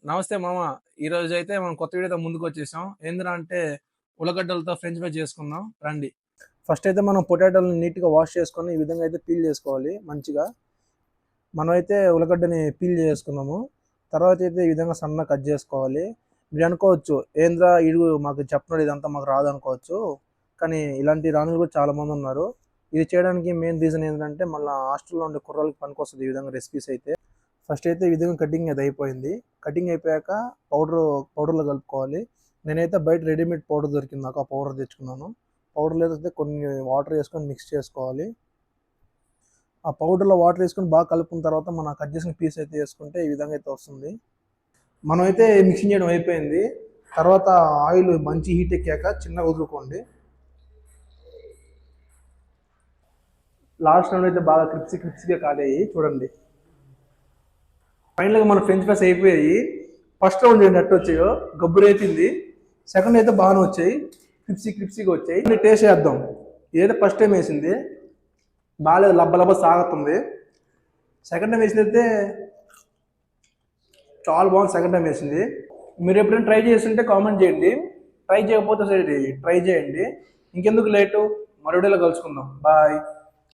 నమస్తే మామ. ఈరోజు అయితే మనం కొత్త వీడియోతో ముందుకు వచ్చేసాం. ఏందిరా అంటే ఉల్లగడ్డలతో ఫ్రెంచ్ ఫ్రై చేసుకుందాం రండి. ఫస్ట్ అయితే మనం పొటాటోలను నీట్గా వాష్ చేసుకొని ఈ విధంగా అయితే పీల్ చేసుకోవాలి మంచిగా. మనం అయితే ఉల్లగడ్డని పీల్ చేసుకున్నాము. తర్వాత అయితే ఈ విధంగా సన్నగా కట్ చేసుకోవాలి. మీరు అనుకోవచ్చు ఏంద్రా ఇడు మాకు చెప్పినాడు ఇదంతా మాకు రాదు అనుకోవచ్చు. కానీ ఇలాంటి రానులు కూడా చాలా మంది ఉన్నారు. ఇది చేయడానికి మెయిన్ రీజన్ ఏంటంటే మళ్ళీ హాస్టల్లో ఉండే కుర్రాళ్ళకి పనికొస్తుంది ఈ విధంగా రెసిపీస్ అయితే. ఫస్ట్ అయితే ఈ విధంగా కటింగ్ అది అయిపోయింది. కటింగ్ అయిపోయాక పౌడర్లో కలుపుకోవాలి. నేనైతే బయట రెడీమేడ్ పౌడర్ దొరికింది నాకు, ఆ పౌడర్ తెచ్చుకున్నాను. పౌడర్లో అయితే కొన్ని వాటర్ వేసుకొని మిక్స్ చేసుకోవాలి. ఆ పౌడర్లో వాటర్ వేసుకొని బాగా కలుపుకున్న తర్వాత మనం కట్ చేసిన పీస్ అయితే వేసుకుంటే ఈ విధంగా అయితే వస్తుంది. మనం అయితే మిక్సింగ్ చేయడం అయిపోయింది. తర్వాత ఆయిల్ మంచి హీట్ ఎక్కాక చిన్నగా వదులుకోండి. లాస్ట్ టైం అయితే బాగా క్రిప్సీగా కాలేయి చూడండి. ఫైనల్గా మన ఫ్రెంచ్ ఫ్రైస్ అయిపోయాయి. ఫస్ట్ రౌండ్ నెట్ వచ్చాయో గబ్బు రేపింది. సెకండ్ అయితే బాగానే వచ్చాయి, క్రిప్సీగా వచ్చాయి. టేస్ట్ చేద్దాం. ఏదైతే ఫస్ట్ టైం వేసింది బాగాలేదు, లబ్బ సాగుతుంది. సెకండ్ టైం వేసిందైతే చాలా బాగుంది. సెకండ్ టైం వేసింది. మీరు ఎప్పుడైనా ట్రై చేస్తుంటే కామెంట్ చేయండి, ట్రై చేయకపోతే సరే ట్రై చేయండి. ఇంకెందుకు లేటు, మరో వీడియోలో కలుసుకుందాం. బాయ్.